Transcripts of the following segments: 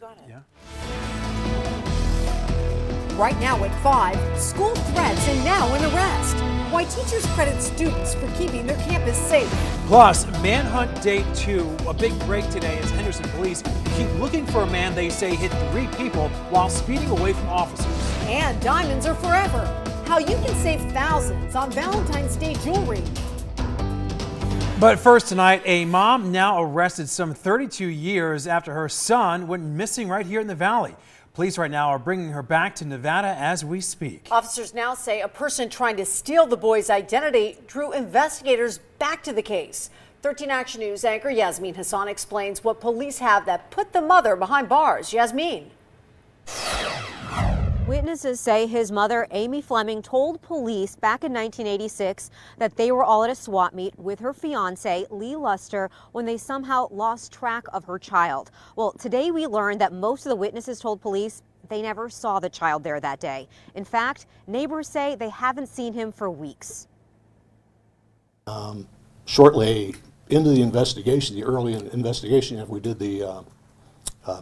got it. Yeah. Right now at 5, school threats and now an arrest. Why teachers credit students for keeping their campus safe. Plus, Manhunt Day 2, a big break today as Henderson police keep looking for a man they say hit 3 people while speeding away from officers. And diamonds are forever. How you can save thousands on Valentine's Day jewelry. But first tonight, a mom now arrested some 32 years after her son went missing right here in the valley. Police right now are bringing her back to Nevada as we speak. Officers now say a person trying to steal the boy's identity drew investigators back to the case. 13 Action News anchor Yasmin Hassan explains what police have that put the mother behind bars. Yasmin. Witnesses say his mother, Amy Fleming, told police back in 1986 that they were all at a swap meet with her fiance, Lee Luster, when they somehow lost track of her child. Well, today we learned that most of the witnesses told police they never saw the child there that day. In fact, neighbors say they haven't seen him for weeks. Shortly into the investigation, the early investigation, we did the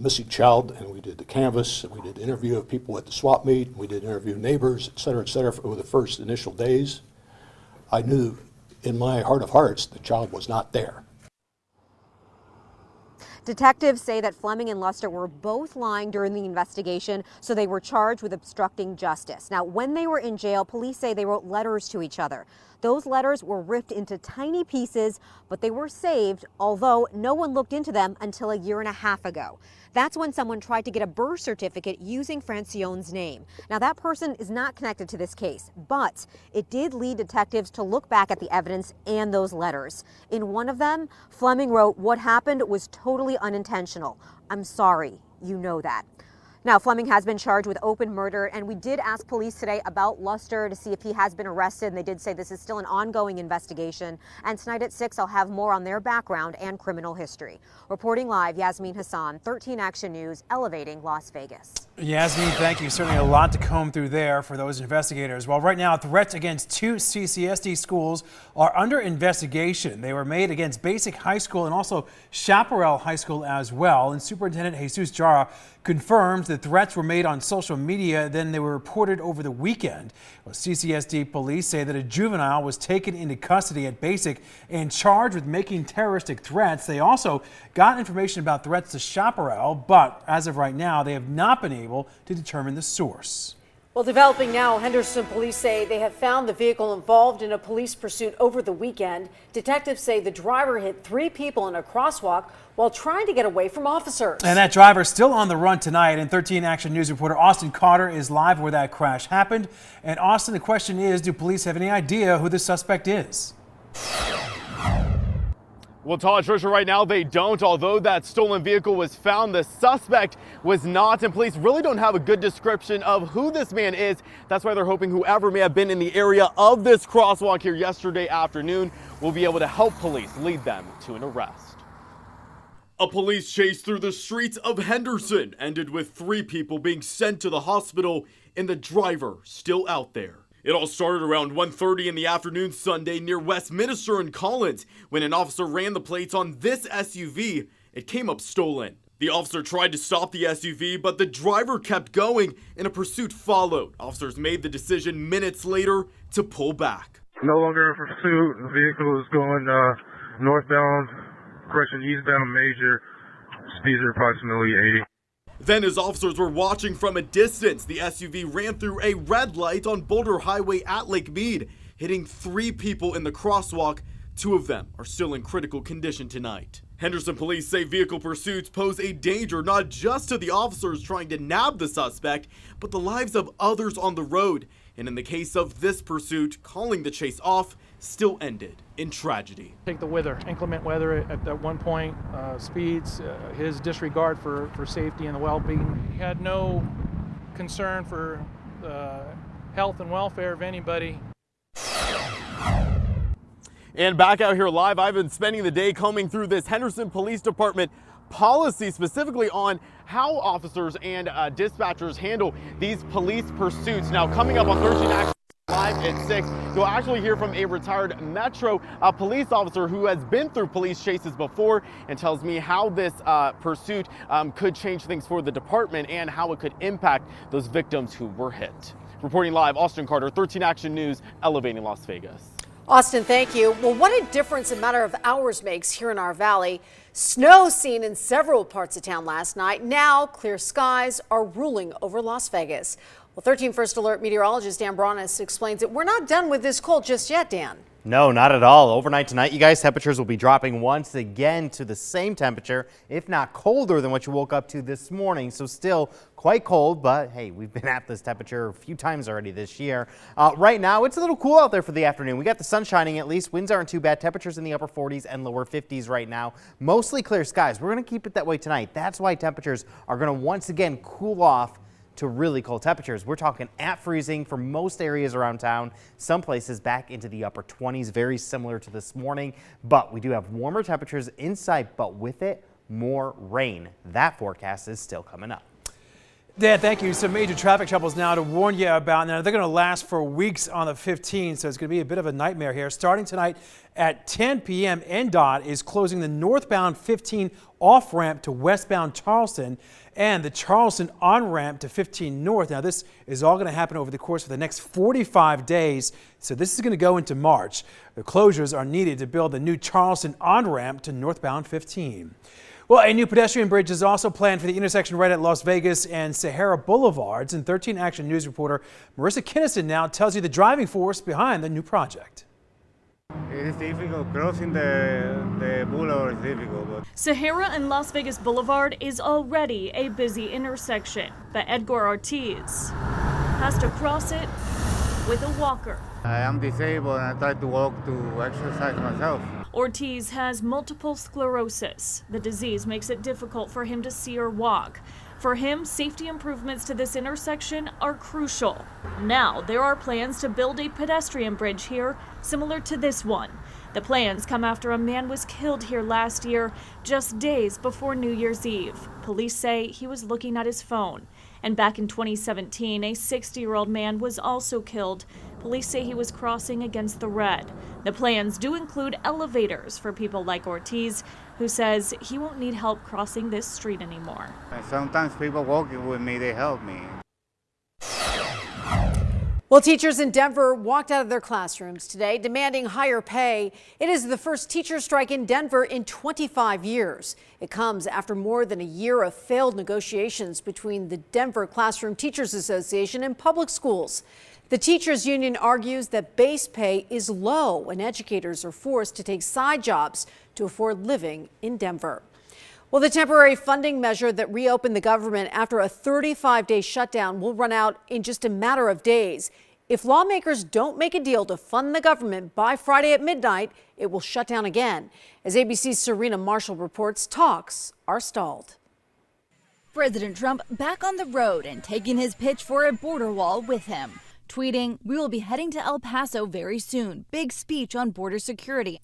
missing child, and we did the canvas, and we did interview of people at the swap meet, we did interview neighbors, et cetera, over the first initial days. I knew in my heart of hearts the child was not there. Detectives say that Fleming and Luster were both lying during the investigation, so they were charged with obstructing justice. Now, when they were in jail, police say they wrote letters to each other. Those letters were ripped into tiny pieces, but they were saved, although no one looked into them until a year and a half ago. That's when someone tried to get a birth certificate using Francione's name. Now, that person is not connected to this case, but it did lead detectives to look back at the evidence and those letters. In one of them, Fleming wrote, "What happened was totally unintentional. I'm sorry. You know that." Now, Fleming has been charged with open murder, and we did ask police today about Luster to see if he has been arrested, and they did say this is still an ongoing investigation. And tonight at 6, I'll have more on their background and criminal history. Reporting live, Yasmin Hassan, 13 Action News, elevating Las Vegas. Yasmin, thank you. Certainly a lot to comb through there for those investigators. Well, right now, threats against 2 CCSD schools are under investigation. They were made against Basic High School and also Chaparral High School as well. And Superintendent Jesus Jara confirms the threats were made on social media, then they were reported over the weekend. Well, CCSD police say that a juvenile was taken into custody at Basic and charged with making terroristic threats. They also got information about threats to Chaparral, but as of right now, they have not been able to determine the source. Well, developing now, Henderson police say they have found the vehicle involved in a police pursuit over the weekend. Detectives say the driver hit 3 people in a crosswalk while trying to get away from officers. And that driver is still on the run tonight. And 13 Action News reporter Austin Carter is live where that crash happened. And Austin, the question is, do police have any idea who the suspect is? Well, Todd, Trisha, right now they don't. Although that stolen vehicle was found, the suspect was not, and police really don't have a good description of who this man is. That's why they're hoping whoever may have been in the area of this crosswalk here yesterday afternoon will be able to help police lead them to an arrest. A police chase through the streets of Henderson ended with 3 people being sent to the hospital and the driver still out there. It all started around 1:30 in the afternoon Sunday near Westminster and Collins when an officer ran the plates on this SUV. It came up stolen. The officer tried to stop the SUV, but the driver kept going and a pursuit followed. Officers made the decision minutes later to pull back. No longer in pursuit. The vehicle is going northbound, eastbound major. Speeds are approximately 80. Then as officers were watching from a distance, the SUV ran through a red light on Boulder Highway at Lake Mead, hitting 3 people in the crosswalk. 2 of them are still in critical condition tonight. Henderson police say vehicle pursuits pose a danger not just to the officers trying to nab the suspect, but the lives of others on the road. And in the case of this pursuit, calling the chase off still ended in tragedy. Take the weather, inclement weather at one point, speeds, his disregard for safety and the well-being. He had no concern for the health and welfare of anybody. And back out here live, I've been spending the day combing through this Henderson Police Department policy, specifically on how officers and dispatchers handle these police pursuits. Now, coming up on 13 Action Live. Live at 6, you'll actually hear from a retired Metro police officer who has been through police chases before and tells me how this pursuit could change things for the department and how it could impact those victims who were hit. Reporting live, Austin Carter, 13 Action News, elevating Las Vegas. Austin, thank you. Well, what a difference a matter of hours makes here in our valley. Snow seen in several parts of town last night. Now clear skies are ruling over Las Vegas. Well, 13 First Alert meteorologist Dan Bronis explains that we're not done with this cold just yet, Dan. No, not at all. Overnight tonight, you guys, temperatures will be dropping once again to the same temperature, if not colder than what you woke up to this morning. So still quite cold, but hey, we've been at this temperature a few times already this year. Right now, it's a little cool out there for the afternoon. We got the sun shining at least. Winds aren't too bad. Temperatures in the upper 40s and lower 50s right now. Mostly clear skies. We're going to keep it that way tonight. That's why temperatures are going to once again cool off to really cold temperatures. We're talking at freezing for most areas around town. Some places back into the upper 20s, very similar to this morning. But we do have warmer temperatures inside, but with it, more rain. That forecast is still coming up. Dan, thank you. Some major traffic troubles now to warn you about. Now, they're going to last for weeks on the 15th, so it's going to be a bit of a nightmare here. Starting tonight at 10 p.m., NDOT is closing the northbound 15 off-ramp to westbound Charleston and the Charleston on-ramp to 15 North. Now, this is all going to happen over the course of the next 45 days, so this is going to go into March. The closures are needed to build the new Charleston on-ramp to northbound 15. Well, a new pedestrian bridge is also planned for the intersection right at Las Vegas and Sahara Boulevards. And 13 Action News reporter Marissa Kinnison now tells you the driving force behind the new project. It is difficult. Crossing the boulevard is difficult. But Sahara and Las Vegas Boulevard is already a busy intersection, but Edgar Ortiz has to cross it with a walker. I am disabled and I try to walk to exercise myself. Ortiz has multiple sclerosis. The disease makes it difficult for him to see or walk. For him, safety improvements to this intersection are crucial. Now, there are plans to build a pedestrian bridge here, similar to this one. The plans come after a man was killed here last year, just days before New Year's Eve. Police say he was looking at his phone. And back in 2017, a 60-year-old man was also killed. Police say he was crossing against the red. The plans do include elevators for people like Ortiz, who says he won't need help crossing this street anymore. And sometimes people walking with me, they help me. Well, teachers in Denver walked out of their classrooms today demanding higher pay. It is the first teacher strike in Denver in 25 years. It comes after more than a year of failed negotiations between the Denver Classroom Teachers Association and public schools. The teachers union argues that base pay is low and educators are forced to take side jobs to afford living in Denver. Well, the temporary funding measure that reopened the government after a 35-day shutdown will run out in just a matter of days. If lawmakers don't make a deal to fund the government by Friday at midnight, it will shut down again. As ABC's Serena Marshall reports, talks are stalled. President Trump back on the road and taking his pitch for a border wall with him. Tweeting, "We will be heading to El Paso very soon. Big speech on border security."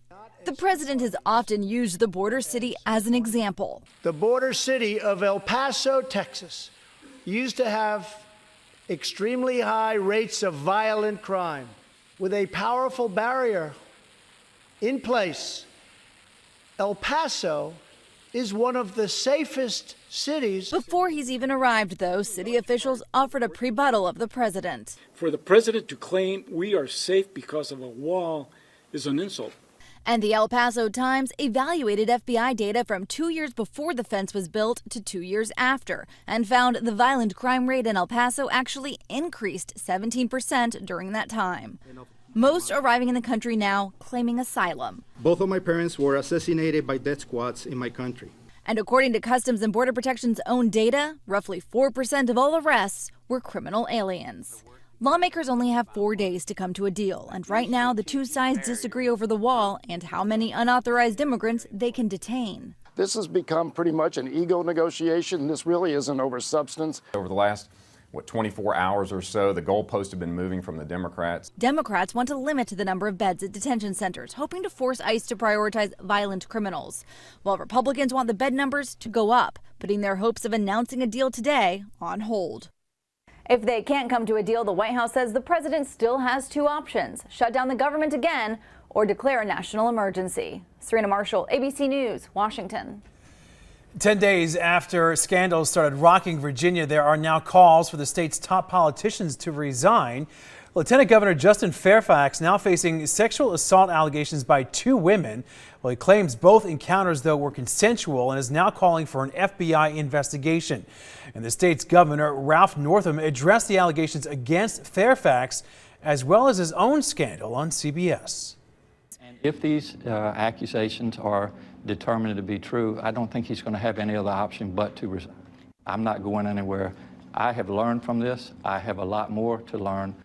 The president has often used the border city as an example. The border city of El Paso, Texas, used to have extremely high rates of violent crime. With a powerful barrier in place, El Paso is one of the safest cities. Before he's even arrived, though, city officials offered a rebuttal of the president. For the president to claim we are safe because of a wall is an insult. And the El Paso Times evaluated FBI data from 2 years before the fence was built to 2 years after and found the violent crime rate in El Paso actually increased 17% during that time. Most arriving in the country now claiming asylum. Both of my parents were assassinated by death squads in my country. And according to Customs and Border Protection's own data, roughly 4% of all arrests were criminal aliens. Lawmakers only have 4 days to come to a deal, and right now the two sides disagree over the wall and how many unauthorized immigrants they can detain. This has become pretty much an ego negotiation. This really isn't over substance. Over the last 24 hours or so, the goalposts have been moving from the Democrats. Democrats want to limit the number of beds at detention centers, hoping to force ICE to prioritize violent criminals, while Republicans want the bed numbers to go up, putting their hopes of announcing a deal today on hold. If they can't come to a deal, the White House says the president still has two options: shut down the government again or declare a national emergency. Serena Marshall, ABC News, Washington. 10 days after scandals started rocking Virginia, there are now calls for the state's top politicians to resign. Lieutenant Governor Justin Fairfax now facing sexual assault allegations by two women. Well, he claims both encounters, though, were consensual and is now calling for an FBI investigation. And the state's governor, Ralph Northam, addressed the allegations against Fairfax as well as his own scandal on CBS. And if these accusations are determined to be true, I don't think he's going to have any other option but to resign. I'm not going anywhere. I have learned from this. I have a lot more to learn.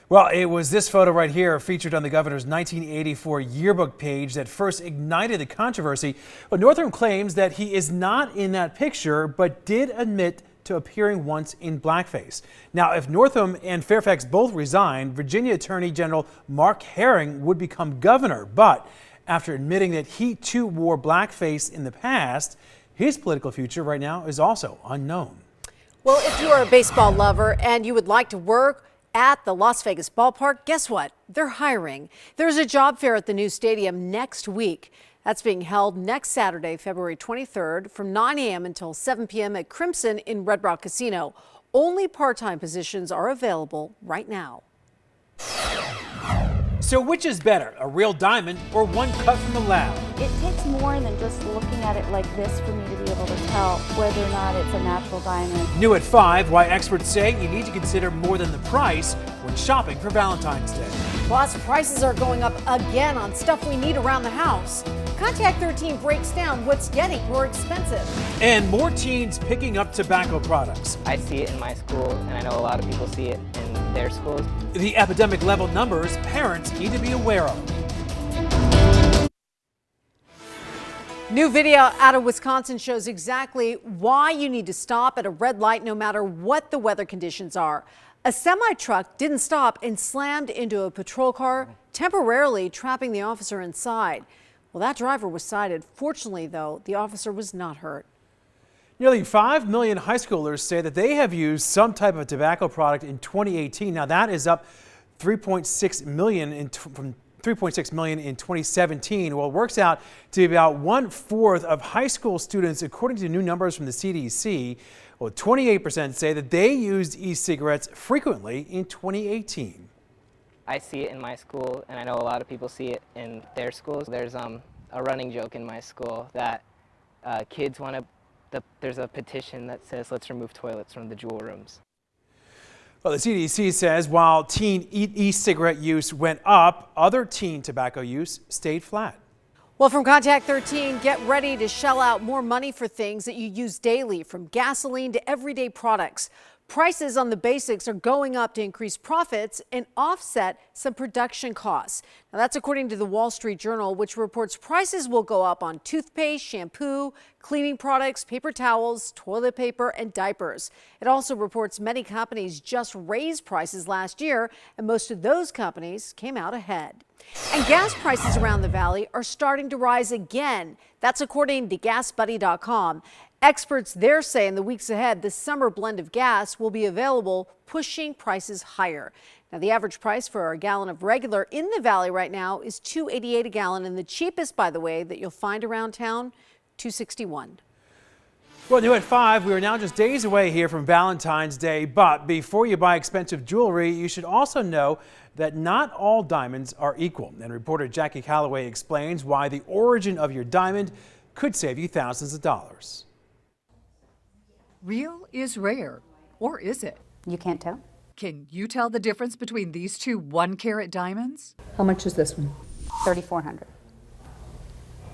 Well, it was this photo right here featured on the governor's 1984 yearbook page that first ignited the controversy. But Northam claims that he is not in that picture, but did admit to appearing once in blackface. Now, if Northam and Fairfax both resign, Virginia Attorney General Mark Herring would become governor. But after admitting that he too wore blackface in the past, his political future right now is also unknown. Well, if you are a baseball lover and you would like to work at the Las Vegas ballpark, guess what? They're hiring. There's a job fair at the new stadium next week. That's being held next Saturday, February 23rd from 9 a.m. until 7 p.m. at Crimson in Red Rock Casino. Only part-time positions are available right now. So which is better, a real diamond or one cut from the lab? It takes more than just looking at it like this for me to be able to tell whether or not it's a natural diamond. New at 5, why experts say you need to consider more than the price when shopping for Valentine's Day. Plus, prices are going up again on stuff we need around the house. Contact 13 breaks down what's getting more expensive. And more teens picking up tobacco products. I see it in my school, and I know a lot of people see it in their schools. The epidemic level numbers parents need to be aware of. New video out of Wisconsin shows exactly why you need to stop at a red light no matter what the weather conditions are. A semi-truck didn't stop and slammed into a patrol car, temporarily trapping the officer inside. Well, that driver was cited. Fortunately, though, the officer was not hurt. Nearly 5 million high schoolers say that they have used some type of tobacco product in 2018. Now, that is up 3.6 million from 3.6 million in 2017. Well, it works out to be about 1/4 of high school students, according to new numbers from the CDC. Well, 28% say that they used e-cigarettes frequently in 2018. I see it in my school, and I know a lot of people see it in their schools. There's a running joke in my school that kids want to, there's a petition that says let's remove toilets from the jewel rooms. Well, the CDC says while teen e-cigarette use went up, other teen tobacco use stayed flat. Well, from Contact 13, get ready to shell out more money for things that you use daily, from gasoline to everyday products. Prices on the basics are going up to increase profits and offset some production costs. Now, that's according to the Wall Street Journal, which reports prices will go up on toothpaste, shampoo, cleaning products, paper towels, toilet paper, and diapers. It also reports many companies just raised prices last year, and most of those companies came out ahead. And gas prices around the valley are starting to rise again. That's according to GasBuddy.com. Experts there say in the weeks ahead, the summer blend of gas will be available, pushing prices higher. Now, the average price for a gallon of regular in the valley right now is $2.88 a gallon, and the cheapest, by the way, that you'll find around town, $2.61. Well, new at 5, we are now just days away here from Valentine's Day, but before you buy expensive jewelry, you should also know that not all diamonds are equal. And reporter Jackie Calloway explains why the origin of your diamond could save you thousands of dollars. Real is rare, or is it? You can't tell. Can you tell the difference between these two 1-carat diamonds? How much is this one? $3,400.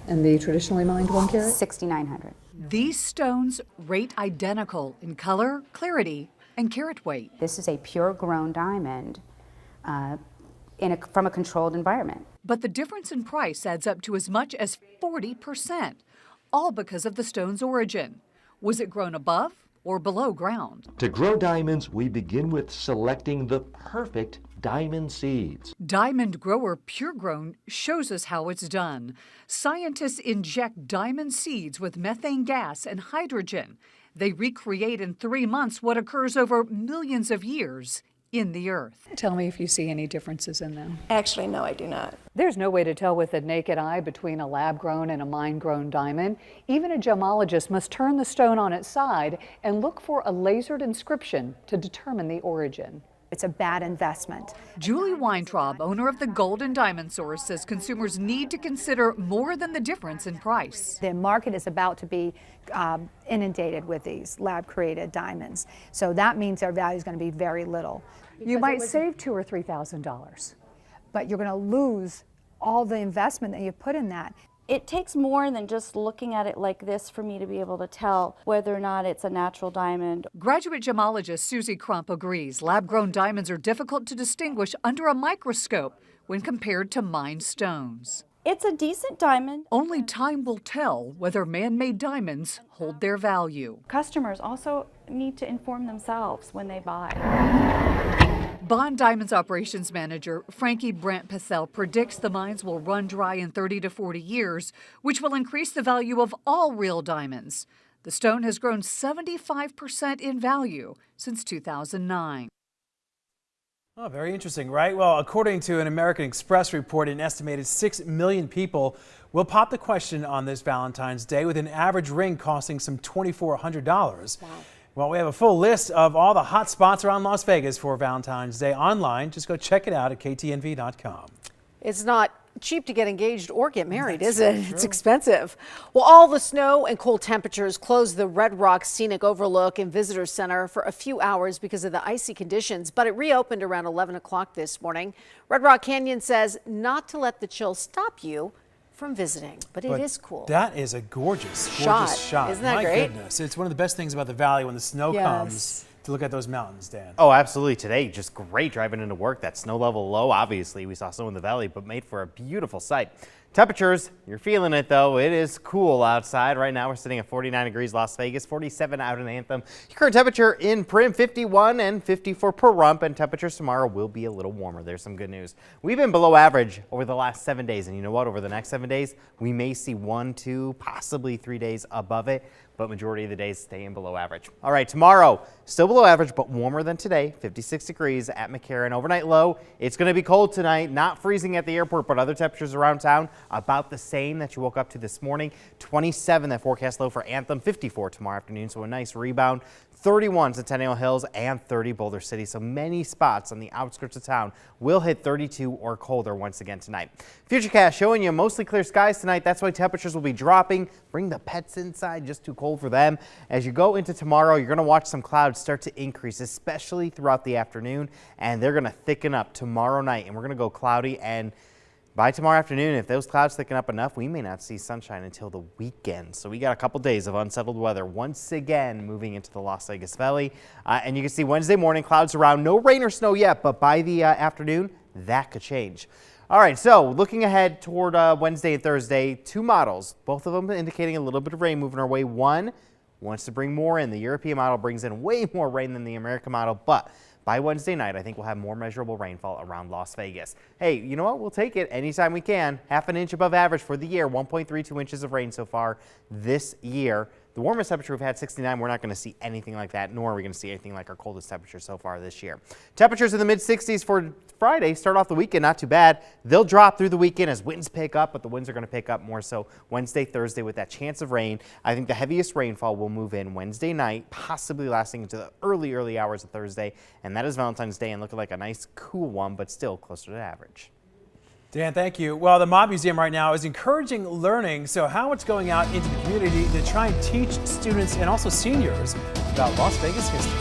And the traditionally mined 1-carat? $6,900. These stones rate identical in color, clarity, and carat weight. This is a pure grown diamond from a controlled environment. But the difference in price adds up to as much as 40%, all because of the stone's origin. Was it grown above or below ground? To grow diamonds, we begin with selecting the perfect diamond seeds. Diamond Grower Pure Grown shows us how it's done. Scientists inject diamond seeds with methane gas and hydrogen. They recreate in 3 months what occurs over millions of years in the earth. Tell me if you see any differences in them. Actually, no, I do not. There's no way to tell with the naked eye between a lab-grown and a mine-grown diamond. Even a gemologist must turn the stone on its side and look for a lasered inscription to determine the origin. It's a bad investment. Julie Weintraub, owner of the Gold and Diamond Source, says consumers need to consider more than the difference in price. The market is about to be inundated with these lab-created diamonds. So that means their value is going to be very little. You might save $2,000 or $3,000. But you're going to lose all the investment that you put in that. It takes more than just looking at it like this for me to be able to tell whether or not it's a natural diamond. Graduate gemologist Susie Crump agrees lab-grown diamonds are difficult to distinguish under a microscope when compared to mined stones. It's a decent diamond. Only time will tell whether man-made diamonds hold their value. Customers also need to inform themselves when they buy. Bond Diamonds Operations Manager Frankie Brant Pathel predicts the mines will run dry in 30 to 40 years, which will increase the value of all real diamonds. The stone has grown 75% in value since 2009. Oh, very interesting, right? Well, according to an American Express report, an estimated 6 million people will pop the question on this Valentine's Day, with an average ring costing some $2,400. Wow. Well, we have a full list of all the hot spots around Las Vegas for Valentine's Day online. Just go check it out at ktnv.com. It's not cheap to get engaged or get married, is it? It's expensive. Well, all the snow and cold temperatures closed the Red Rock Scenic Overlook and Visitor Center for a few hours because of the icy conditions, but it reopened around 11 o'clock this morning. Red Rock Canyon says not to let the chill stop you from visiting, but it is cool. That is a gorgeous shot. Isn't that My great? goodness. It's one of the best things about the valley when the snow comes to look at those mountains, Dan. Oh, absolutely. Today, just great driving into work. That snow level low, obviously. We saw snow in the valley, but made for a beautiful sight. Temperatures, you're feeling it though. It is cool outside. Right now we're sitting at 49 degrees Las Vegas, 47 out in Anthem. Current temperature in Prim, 51 and 54 Pahrump, and temperatures tomorrow will be a little warmer. There's some good news. We've been below average over the last 7 days, and you know what? Over the next 7 days, we may see 1, 2, possibly 3 days above it, but majority of the days staying below average. All right, tomorrow, still below average, but warmer than today, 56 degrees at McCarran. Overnight low, it's going to be cold tonight, not freezing at the airport, but other temperatures around town, about the same that you woke up to this morning. 27, that forecast low for Anthem, 54 tomorrow afternoon, so a nice rebound. 31 Centennial Hills and 30 Boulder City. So many spots on the outskirts of town will hit 32 or colder once again tonight. Futurecast showing you mostly clear skies tonight. That's why temperatures will be dropping. Bring the pets inside, just too cold for them. As you go into tomorrow, you're going to watch some clouds start to increase, especially throughout the afternoon, and they're going to thicken up tomorrow night, and we're going to go cloudy. And by tomorrow afternoon, if those clouds thicken up enough, we may not see sunshine until the weekend. So we got a couple days of unsettled weather once again moving into the Las Vegas Valley. And you can see Wednesday morning clouds around. No rain or snow yet, but by the afternoon, that could change. All right, so looking ahead toward Wednesday and Thursday, 2 models, both of them indicating a little bit of rain moving our way. One wants to bring more in. The European model brings in way more rain than the American model, but by Wednesday night, I think we'll have more measurable rainfall around Las Vegas. Hey, you know what? We'll take it anytime we can. Half an inch above average for the year, 1.32 inches of rain so far this year. The warmest temperature we've had, 69. We're not going to see anything like that, nor are we going to see anything like our coldest temperature so far this year. Temperatures in the mid-60s for Friday. Start off the weekend, not too bad. They'll drop through the weekend as winds pick up, but the winds are going to pick up more so Wednesday, Thursday with that chance of rain. I think the heaviest rainfall will move in Wednesday night, possibly lasting into the early hours of Thursday, and that is Valentine's Day and looking like a nice cool one, but still closer to average. Dan, thank you. Well, the Mob Museum right now is encouraging learning, so how it's going out into the community to try and teach students and also seniors about Las Vegas history.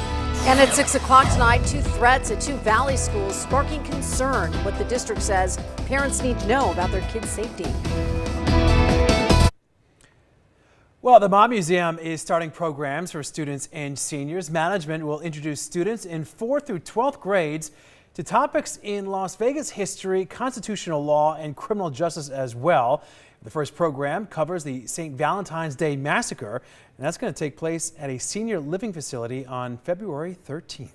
And at 6 o'clock tonight, 2 threats at 2 Valley schools sparking concern. What the district says parents need to know about their kids' safety. Well, the Mob Museum is starting programs for students and seniors. Management will introduce students in 4th through 12th grades to topics in Las Vegas history, constitutional law, and criminal justice as well. The first program covers the St. Valentine's Day Massacre, and that's going to take place at a senior living facility on February 13th.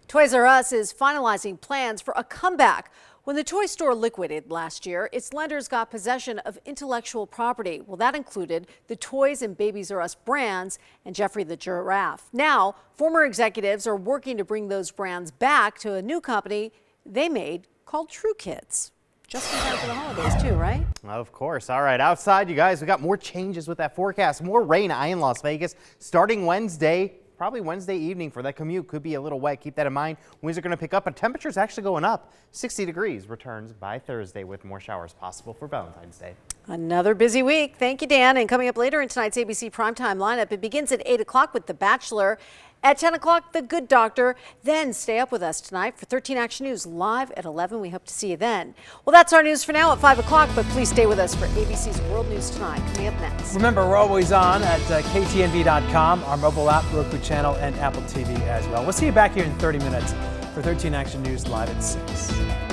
Toys R Us is finalizing plans for a comeback When the toy store liquidated last year, its lenders got possession of intellectual property. Well, that included the Toys and Babies R Us brands and Jeffrey the Giraffe. Now, former executives are working to bring those brands back to a new company they made called True Kids. Just in time for the holidays too, right? Of course. All right, outside, you guys, we got more changes with that forecast. More rain in Las Vegas starting Wednesday. Probably Wednesday evening for that commute. Could be a little wet. Keep that in mind. Winds are going to pick up, but temperatures actually going up. 60 degrees returns by Thursday with more showers possible for Valentine's Day. Another busy week. Thank you, Dan. And coming up later in tonight's ABC Primetime lineup, it begins at 8 o'clock with The Bachelor. At 10 o'clock, The Good Doctor. Then stay up with us tonight for 13 Action News live at 11. We hope to see you then. Well, that's our news for now at 5 o'clock, but please stay with us for ABC's World News Tonight. Coming up next. Remember, we're always on at ktnv.com, our mobile app, Roku channel, and Apple TV as well. We'll see you back here in 30 minutes for 13 Action News live at 6.